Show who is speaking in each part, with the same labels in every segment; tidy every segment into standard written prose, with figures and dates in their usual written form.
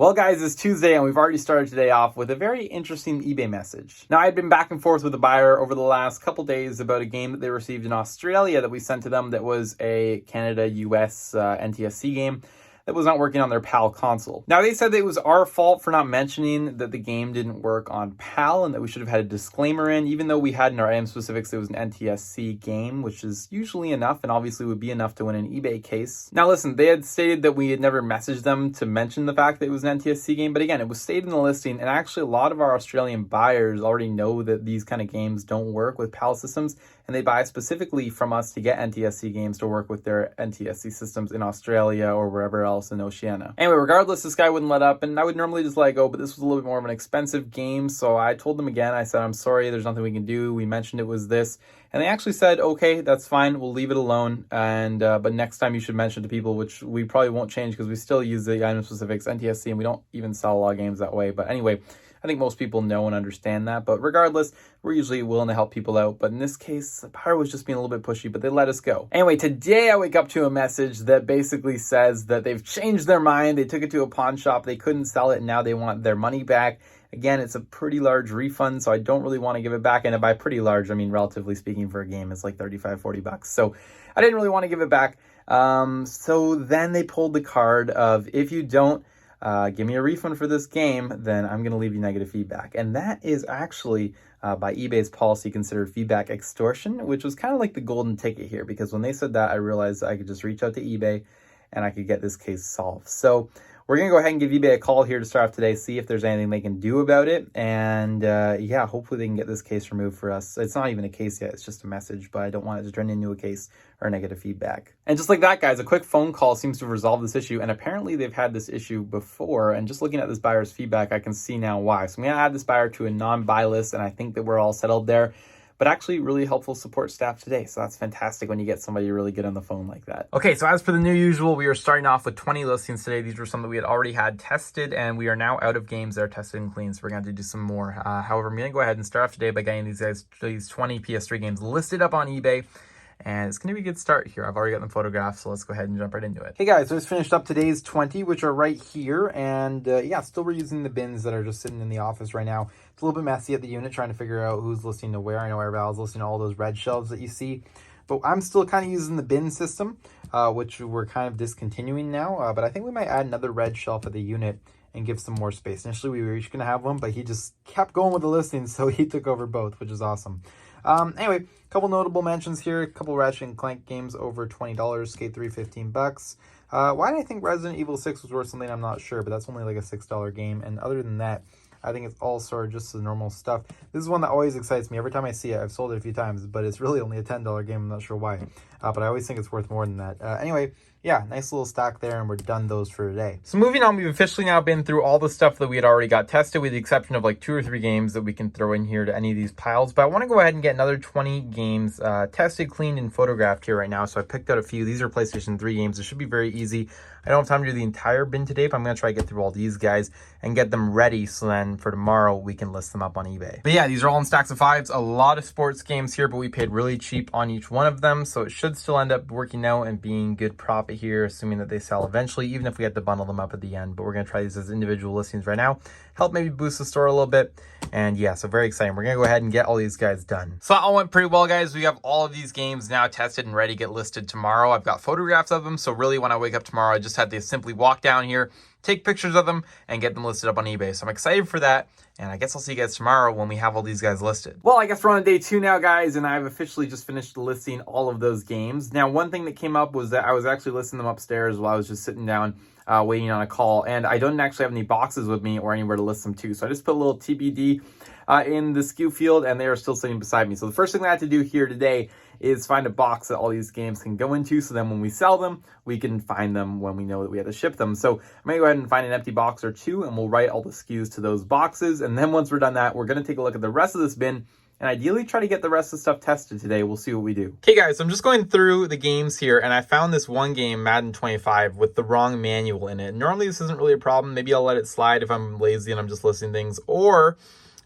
Speaker 1: Well, guys, it's Tuesday and we've already started today off with a very interesting eBay message. Now, I had been back and forth with the buyer over the last couple days about a game that they received in Australia that we sent to them that was a Canada-US NTSC game that was not working on their PAL console. Now, they said that it was our fault for not mentioning that the game didn't work on PAL and that we should have had a disclaimer in, even though we had in our item specifics it was an NTSC game, which is usually enough and obviously would be enough to win an eBay case. Now, listen, they had stated that we had never messaged them to mention the fact that it was an NTSC game, but again, it was stated in the listing, and actually a lot of our Australian buyers already know that these kind of games don't work with PAL systems, and they buy specifically from us to get NTSC games to work with their NTSC systems in Australia or wherever else in Oceania. Anyway, regardless, this guy wouldn't let up, and I would normally just let go, but this was a little bit more of an expensive game, so I told them again, I said, I'm sorry, there's nothing we can do. We mentioned it was this, and they actually said, okay, that's fine, we'll leave it alone, and but next time you should mention to people, which we probably won't change because we still use the item specifics NTSC, and we don't even sell a lot of games that way. But anyway, I think most people know and understand that, but regardless, we're usually willing to help people out. But in this case, the buyer was just being a little bit pushy, but they let us go. Anyway, today I wake up to a message that basically says that they've changed their mind. They took it to a pawn shop. They couldn't sell it, and now they want their money back. Again, it's a pretty large refund, so I don't really want to give it back. And by pretty large, I mean, relatively speaking, for a game, it's like 35, 40 bucks. So I didn't really want to give it back. So then they pulled the card of, if you don't give me a refund for this game, then I'm going to leave you negative feedback. And that is actually, by eBay's policy, considered feedback extortion, which was kind of like the golden ticket here, because when they said that, I realized I could just reach out to eBay and I could get this case solved. So we're going to go ahead and give eBay a call here to start off today, see if there's anything they can do about it. And yeah, hopefully they can get this case removed for us. It's not even a case yet, it's just a message, but I don't want it to turn into a case or negative feedback. And just like that, guys, a quick phone call seems to have resolved this issue. And apparently they've had this issue before. And just looking at this buyer's feedback, I can see now why. So I'm going to add this buyer to a non-buy list, and I think that we're all settled there. But actually really helpful support staff today. So that's fantastic when you get somebody really good on the phone like that. Okay, so as for the new usual, we are starting off with 20 listings today. These were some that we had already had tested, and we are now out of games that are tested and clean, so we're going to do some more. However, I'm going to go ahead and start off today by getting these 20 PS3 games listed up on eBay. And it's going to be a good start here. I've already got them photographed, so let's go ahead and jump right into it. Hey guys, so I just finished up today's 20, which are right here. And yeah, still reusing the bins that are just sitting in the office right now. It's a little bit messy at the unit, trying to figure out who's listing to where. I know Arval's listing to all those red shelves that you see. But I'm still kind of using the bin system, which we're kind of discontinuing now. But I think we might add another red shelf at the unit and give some more space. Initially, we were each going to have one, but he just kept going with the listings, so he took over both, which is awesome. Anyway, a couple notable mentions here. A couple Ratchet & Clank games over $20. Skate 3, $15. Why did I think Resident Evil 6 was worth something? I'm not sure, but that's only like a $6 game. And other than that, I think it's all sort of just the normal stuff. This is one that always excites me. Every time I see it, I've sold it a few times, but it's really only a $10 game. I'm not sure why. But I always think it's worth more than that. Anyway, yeah, nice little stack there, and we're done those for today. So moving on, we've officially now been through all the stuff that we had already got tested, with the exception of like 2 or 3 games that we can throw in here to any of these piles. But I want to go ahead and get another 20 games tested, cleaned, and photographed here right now. So I picked out a few. These are PlayStation 3 games. It should be very easy. I don't have time to do the entire bin today, but I'm going to try to get through all these guys and get them ready, so then for tomorrow we can list them up on eBay. But yeah, these are all in stacks of 5s. A lot of sports games here, but we paid really cheap on each one of them, so it should still end up working out and being good profit here, assuming that they sell eventually, even if we had to bundle them up at the end. But we're going to try these as individual listings right now, help maybe boost the store a little bit. And yeah, so very exciting. We're going to go ahead and get all these guys done. So that all went pretty well, guys. We have all of these games now tested and ready to get listed tomorrow. I've got photographs of them, so really when I wake up tomorrow, I just had to simply walk down here, take pictures of them, and get them listed up on eBay. So I'm excited for that, and I guess I'll see you guys tomorrow when we have all these guys listed. Well, I guess we're on day 2 now, guys, and I've officially just finished listing all of those games. Now, one thing that came up was that I was actually listing them upstairs while I was just sitting down waiting on a call, and I don't actually have any boxes with me or anywhere to list them to. So I just put a little TBD in the SKU field, and they are still sitting beside me. So the first thing I have to do here today is find a box that all these games can go into, so then when we sell them, we can find them when we know that we have to ship them. So I'm going to go ahead and find an empty box or 2, and we'll write all the SKUs to those boxes. And then once we're done that, we're going to take a look at the rest of this bin and ideally try to get the rest of the stuff tested today. We'll see what we do. Okay, guys, so I'm just going through the games here, and I found this one game, Madden 25, with the wrong manual in it. Normally, this isn't really a problem. Maybe I'll let it slide if I'm lazy and I'm just listing things, or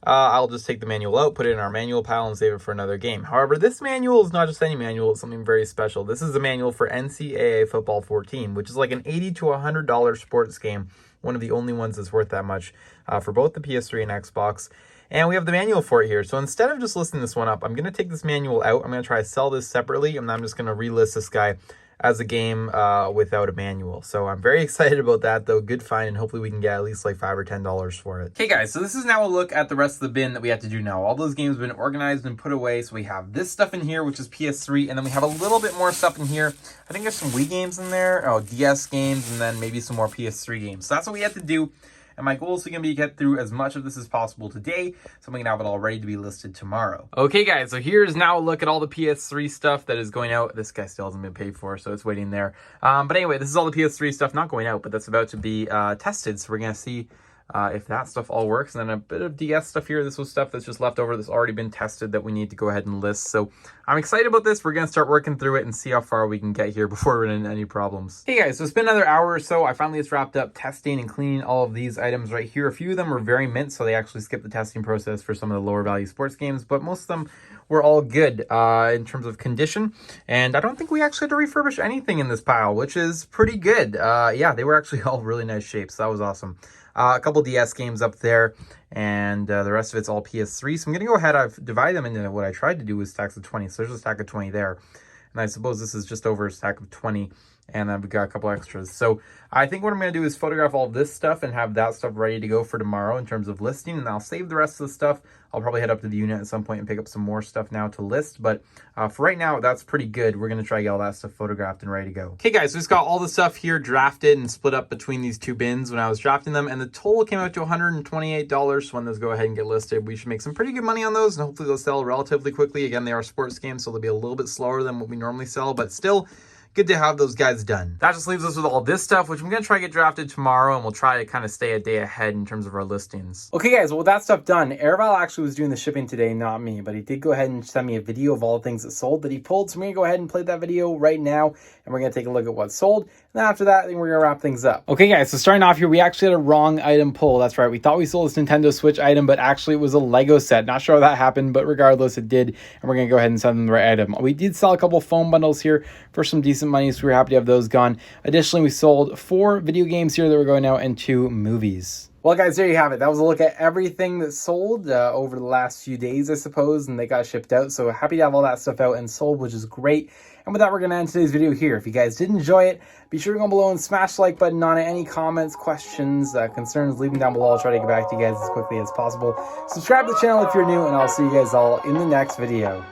Speaker 1: I'll just take the manual out, put it in our manual pile, and save it for another game. However, this manual is not just any manual, it's something very special. This is the manual for NCAA Football 14, which is like an $80 to $100 sports game one of the only ones that's worth that much for both the PS3 and Xbox. And we have the manual for it here. So instead of just listing this one up, I'm going to take this manual out. I'm going to try to sell this separately, and then I'm just going to relist this guy as a game without a manual. So I'm very excited about that, though. Good find, and hopefully we can get at least like $5 or $10 for it. Okay, guys, so this is now a look at the rest of the bin that we have to do now. All those games have been organized and put away. So we have this stuff in here, which is PS3, and then we have a little bit more stuff in here. I think there's some Wii games in there, DS games, and then maybe some more PS3 games. So that's what we have to do. And my goal is going to be to get through as much of this as possible today, so we can have it all ready to be listed tomorrow. Okay, guys, so here's now a look at all the PS3 stuff that is going out. This guy still hasn't been paid for, so it's waiting there. But anyway, this is all the PS3 stuff, not going out, but that's about to be tested. So we're going to see if that stuff all works. And then a bit of DS stuff here. This was stuff that's just left over that's already been tested that we need to go ahead and list. So I'm excited about this. We're going to start working through it and see how far we can get here before we run into any problems. Hey guys, so it's been another hour or so. I finally just wrapped up testing and cleaning all of these items right here. A few of them were very mint, so they actually skipped the testing process for some of the lower value sports games, but most of them were all good in terms of condition. And I don't think we actually had to refurbish anything in this pile, which is pretty good. Yeah, they were actually all really nice shapes. So that was awesome. A couple DS games up there, and the rest of it's all PS3. So I'm going to go ahead. I've divided them into what I tried to do was stacks of 20. So there's a stack of 20 there. And I suppose this is just over a stack of 20. And I've got a couple extras. So I think what I'm going to do is photograph all this stuff and have that stuff ready to go for tomorrow in terms of listing. And I'll save the rest of the stuff. I'll probably head up to the unit at some point and pick up some more stuff now to list. But for right now, that's pretty good. We're going to try to get all that stuff photographed and ready to go. Okay, guys, so just got all the stuff here drafted and split up between these two bins when I was drafting them. And the total came out to $128. So when those go ahead and get listed, we should make some pretty good money on those. And hopefully they'll sell relatively quickly. Again, they are sports games, so they'll be a little bit slower than what we normally sell. But still, good to have those guys done. That just leaves us with all this stuff, which I'm going to try to get drafted tomorrow, and we'll try to kind of stay a day ahead in terms of our listings. Okay, guys, well, with that stuff done, Airval actually was doing the shipping today, not me, but he did go ahead and send me a video of all the things that sold that he pulled. So I'm going to go ahead and play that video right now, and we're going to take a look at what sold. And then after that, I think we're going to wrap things up. Okay, guys, so starting off here, we actually had a wrong item pull. That's right. We thought we sold this Nintendo Switch item, but actually it was a Lego set. Not sure how that happened, but regardless, it did. And we're going to go ahead and send them the right item. We did sell a couple phone bundles here for some decent money, so we were happy to have those gone. Additionally, we sold 4 video games here that were going out and 2 movies. Well, guys, there you have it. That was a look at everything that sold over the last few days, I suppose, and they got shipped out. So happy to have all that stuff out and sold, which is great. And with that, we're going to end today's video here. If you guys did enjoy it, be sure to go below and smash the like button on it. Any comments, questions, concerns, leave them down below. I'll try to get back to you guys as quickly as possible. Subscribe to the channel if you're new, and I'll see you guys all in the next video.